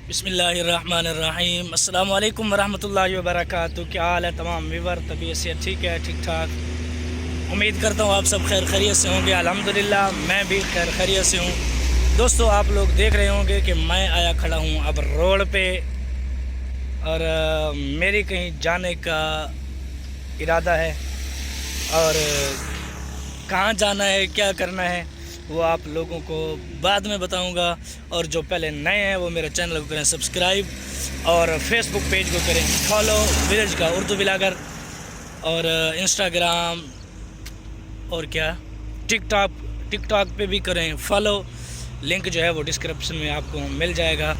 बिस्मिल्लाहिर्रहमानिर्रहीम। अस्सलाम वालेकुम वरहमतुल्लाहि वबरकातुहू। क्या हाल है तमाम व्यूवर? तबीयत से ठीक है, ठीक ठाक। उम्मीद करता हूँ आप सब खैर खैरियत से होंगे। अल्हम्दुलिल्लाह मैं भी खैर खैरियत से हूँ। दोस्तों, आप लोग देख रहे होंगे कि मैं आया खड़ा हूँ अब रोड पे और मेरी कहीं जाने का इरादा है और कहाँ जाना है, क्या करना है वो आप लोगों को बाद में बताऊंगा। और जो पहले नए हैं वो मेरे चैनल को करें सब्सक्राइब और फेसबुक पेज को करें फॉलो, विलेज का उर्दू व्लॉगर। और इंस्टाग्राम और क्या टिकटॉक पे भी करें फॉलो। लिंक जो है वो डिस्क्रिप्शन में आपको मिल जाएगा।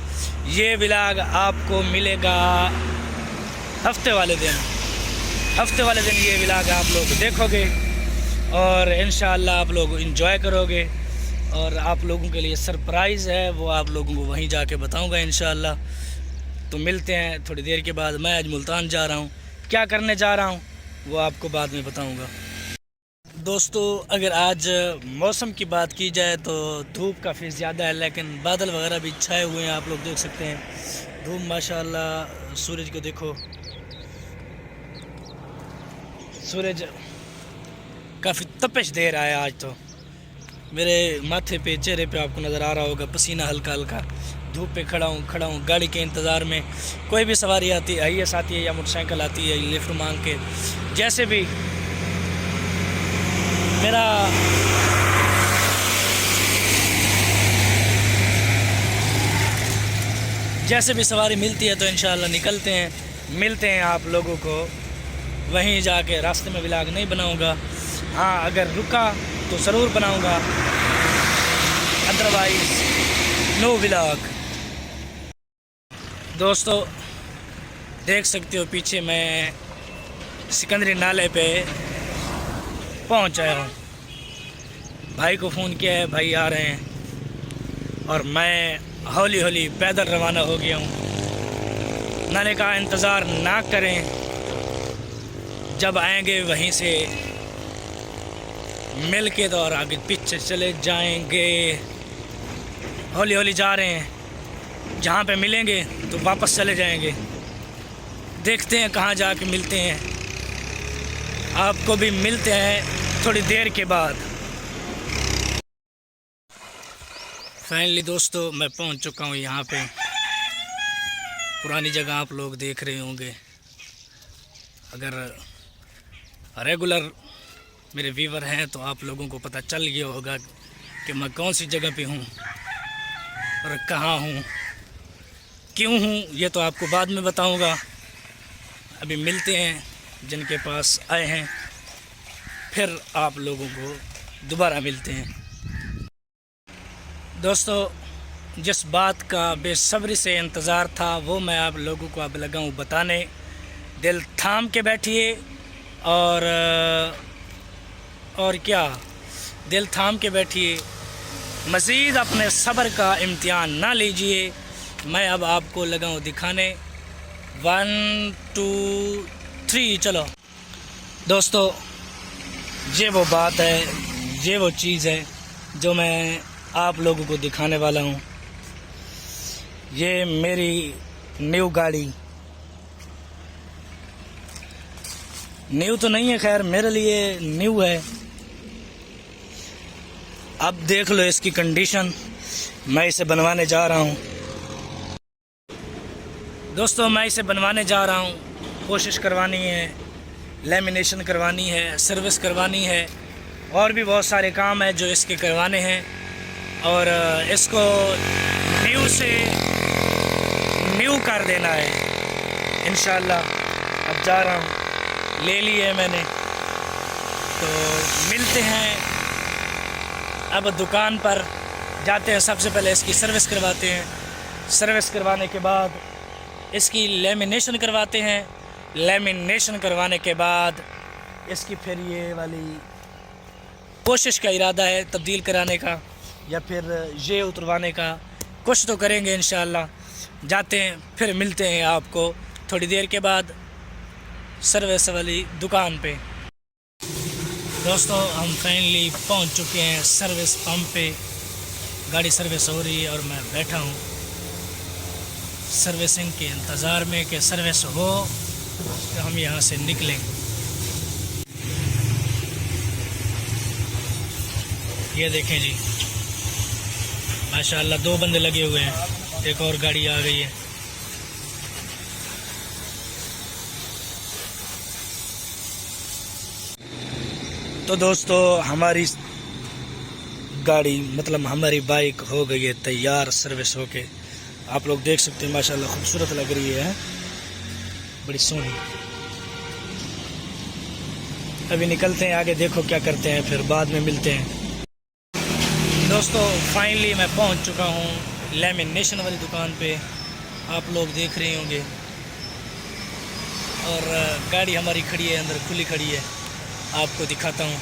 ये व्लॉग आपको मिलेगा हफ्ते वाले दिन ये व्लॉग आप लोग देखोगे और इंशाअल्लाह आप लोग एंजॉय करोगे। और आप लोगों के लिए सरप्राइज़ है, वो आप लोगों को वहीं जाके बताऊंगा इंशाअल्लाह। तो मिलते हैं थोड़ी देर के बाद। मैं आज मुल्तान जा रहा हूँ, क्या करने जा रहा हूँ वो आपको बाद में बताऊंगा। दोस्तों, अगर आज मौसम की बात की जाए तो धूप काफ़ी ज़्यादा है, लेकिन बादल वगैरह भी छाए हुए हैं, आप लोग देख सकते हैं। धूप माशाल्लाह, सूरज को देखो, सूरज काफ़ी तपिश दे रहा है आज। तो मेरे माथे पे, चेहरे पे आपको नज़र आ रहा होगा पसीना हल्का हल्का। धूप पे खड़ा हूँ गाड़ी के इंतज़ार में। कोई भी सवारी आती है, IS आती है या मोटरसाइकिल आती है, लिफ्ट मांग के, जैसे भी मेरा जैसे भी सवारी मिलती है तो इंशाल्लाह निकलते हैं, मिलते हैं आप लोगों को वहीं जाके। रास्ते में व्लॉग नहीं बनाऊंगा, हाँ अगर रुका तो ज़रूर बनाऊंगा, अदरवाइज नो व्लॉग। दोस्तों, देख सकते हो पीछे मैं सिकंदरी नाले पे पहुंच आया हूँ। भाई को फ़ोन किया है, भाई आ रहे हैं और मैं हौली हौली पैदल रवाना हो गया हूँ। नाले का इंतज़ार ना करें, जब आएंगे वहीं से मिल के तो और आगे पीछे चले जाएंगे। हौली हौली जा रहे हैं, जहाँ पे मिलेंगे तो वापस चले जाएंगे। देखते हैं कहाँ जाके मिलते हैं, आपको भी मिलते हैं थोड़ी देर के बाद। फाइनली दोस्तों, मैं पहुँच चुका हूँ यहाँ पे। पुरानी जगह आप लोग देख रहे होंगे। अगर रेगुलर मेरे व्यूवर हैं तो आप लोगों को पता चल गया होगा कि मैं कौन सी जगह पे हूँ और कहाँ हूँ, क्यों हूँ, ये तो आपको बाद में बताऊँगा। अभी मिलते हैं जिनके पास आए हैं, फिर आप लोगों को दोबारा मिलते हैं। दोस्तों, जिस बात का बेसब्री से इंतज़ार था वो मैं आप लोगों को अब लगा हूँ बताने। दिल थाम के बैठिए और क्या, दिल थाम के बैठिए, मज़ीद अपने सब्र का इम्तिहान ना लीजिए। मैं अब आपको लगा हूँ दिखाने। 1 2 3 चलो। दोस्तों, ये वो बात है, ये वो चीज़ है जो मैं आप लोगों को दिखाने वाला हूँ। ये मेरी न्यू गाड़ी, न्यू तो नहीं है, खैर मेरे लिए न्यू है। अब देख लो इसकी कंडीशन। मैं इसे बनवाने जा रहा हूँ। दोस्तों, मैं इसे बनवाने जा रहा हूँ। कोशिश करवानी है, लेमिनेशन करवानी है, सर्विस करवानी है और भी बहुत सारे काम हैं जो इसके करवाने हैं। और इसको न्यू से न्यू कर देना है इंशाल्लाह। अब जा रहा हूँ, ले ली है मैंने। तो मिलते हैं अब दुकान पर, जाते हैं। सबसे पहले इसकी सर्विस करवाते हैं, सर्विस करवाने के बाद इसकी लेमिनेशन करवाते हैं, लेमिनेशन करवाने के बाद इसकी फिर ये वाली कोशिश का इरादा है तब्दील कराने का या फिर ये उतरवाने का। कुछ तो करेंगे इंशाअल्लाह। जाते हैं, फिर मिलते हैं आपको थोड़ी देर के बाद सर्विस वाली दुकान पे। दोस्तों, हम फाइनली पहुंच चुके हैं सर्विस पंप पे। गाड़ी सर्विस हो रही है और मैं बैठा हूँ। सर्विसिंग के इंतज़ार में कि सर्विस हो तो हम यहाँ से निकलें। ये देखें जी, माशाल्लाह 2 बंदे लगे हुए हैं, एक और गाड़ी आ गई है। तो दोस्तों हमारी गाड़ी मतलब हमारी बाइक हो गई है तैयार सर्विस होके। आप लोग देख सकते हैं माशाल्लाह खूबसूरत लग रही है, बड़ी सोहनी। अभी निकलते हैं आगे, देखो क्या करते हैं, फिर बाद में मिलते हैं। दोस्तों फाइनली मैं पहुंच चुका हूं लैमिनेशन वाली दुकान पे, आप लोग देख रहे होंगे। और गाड़ी हमारी खड़ी है अंदर, खुली खड़ी है, आपको दिखाता हूं।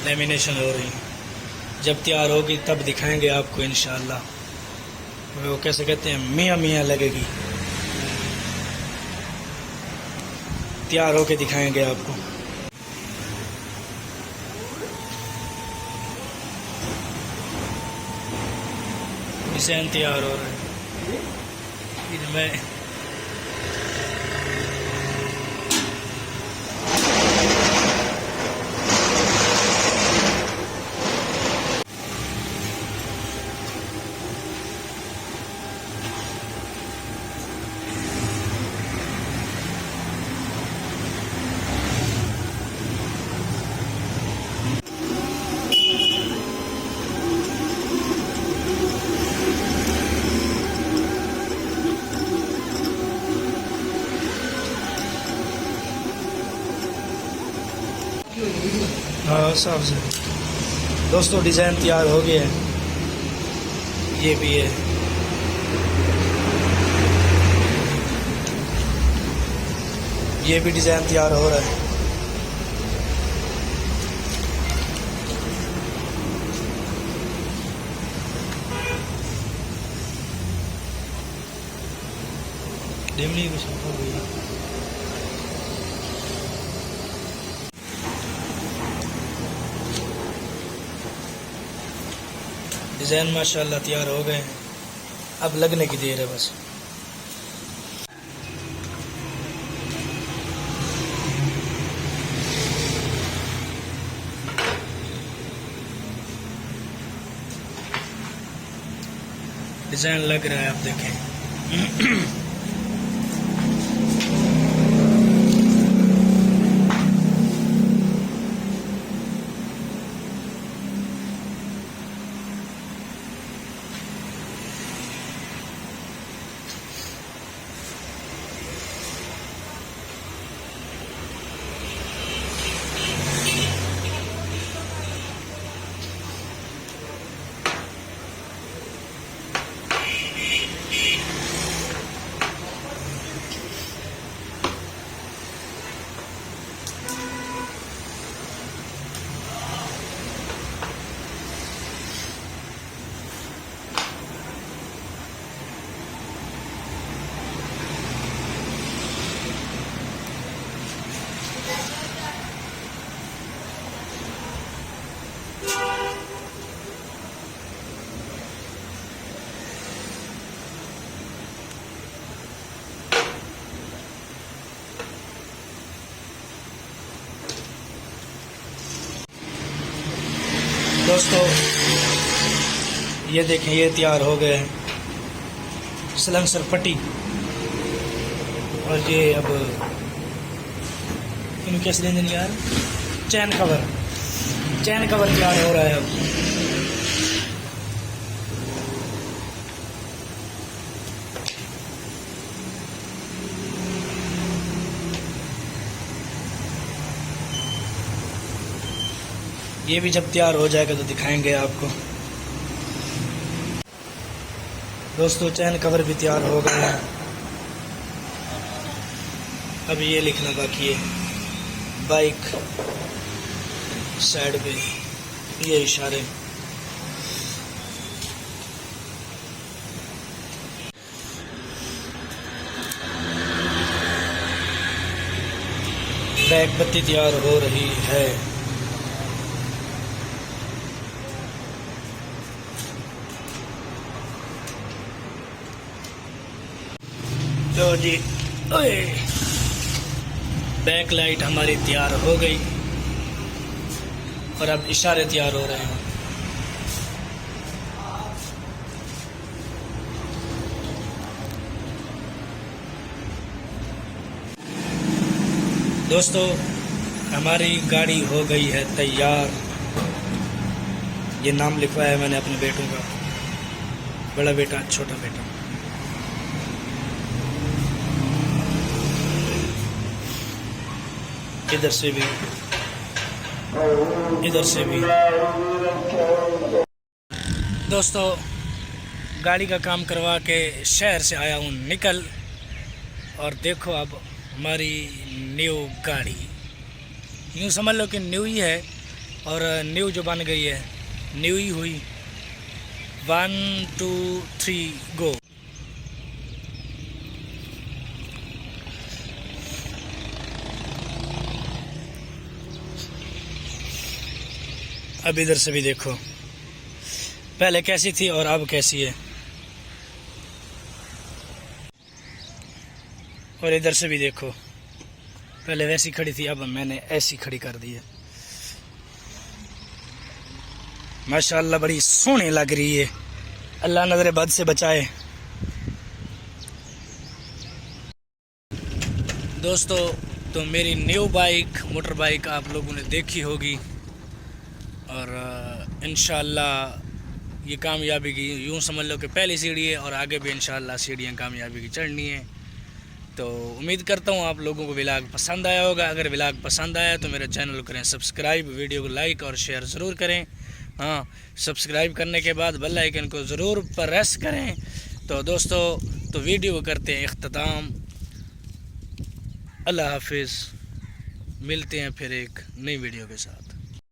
लैमिनेशन हो रही, जब तैयार होगी तब दिखाएंगे आपको इंशाअल्लाह। वो कैसे कहते हैं, मियाँ मियाँ लगेगी, तैयार होके दिखाएंगे आपको। डिज़ाइन तैयार हो रहा है, फिर मैं हाँ साफ से दोस्तों डिज़ाइन तैयार हो गया है, ये भी है। ये भी डिज़ाइन तैयार हो रहा है। डिमनी कुछ हो गई। डिज़ाइन माशाल्लाह तैयार हो गए हैं, अब लगने की देर है बस। डिज़ाइन लग रहा है, आप देखें। दोस्तों ये देखें, ये तैयार हो गए हैं सलंसर पट्टी, और ये अब इन कैसे लेंगे यार, चैन कवर तैयार हो रहा है अब। ये भी जब तैयार हो जाएगा तो दिखाएंगे आपको। दोस्तों चैन कवर भी तैयार हो गए हैं, अब ये लिखना बाकी है, बाइक साइड पे ये इशारे। बैक बत्ती तैयार हो रही है। लो जी, ओए बैक लाइट हमारी तैयार हो गई और अब इशारे तैयार हो रहे हैं। दोस्तों हमारी गाड़ी हो गई है तैयार। ये नाम लिखवाया है मैंने अपने बेटों का, बड़ा बेटा छोटा बेटा। इधर से भी इधर से भी। दोस्तों गाड़ी का काम करवा के शहर से आया हूँ निकल, और देखो अब हमारी न्यू गाड़ी, यूँ समझ लो कि न्यू ही है, और न्यू जो बन गई है न्यू ही हुई। 1 2 3 गो। अब इधर से भी देखो, पहले कैसी थी और अब कैसी है। और इधर से भी देखो, पहले वैसी खड़ी थी, अब मैंने ऐसी खड़ी कर दी है। माशाअल्लाह बड़ी सोहनी लग रही है, अल्लाह नजर बद से बचाए। दोस्तों तो मेरी न्यू बाइक, मोटर बाइक आप लोगों ने देखी होगी, और इंशाअल्लाह ये कामयाबी की यूँ समझ लो कि पहली सीढ़ी है, और आगे भी इंशाअल्लाह सीढ़ियाँ कामयाबी की चढ़नी है। तो उम्मीद करता हूँ आप लोगों को व्लॉग पसंद आया होगा। अगर व्लॉग पसंद आया तो मेरे चैनल को करें सब्सक्राइब, वीडियो को लाइक और शेयर ज़रूर करें। हाँ, सब्सक्राइब करने के बाद बेल आइकन को ज़रूर प्रेस करें। तो दोस्तों तो वीडियो को करते हैं इख्तिताम। अल्लाह हाफिज़, मिलते हैं फिर एक नई वीडियो के साथ।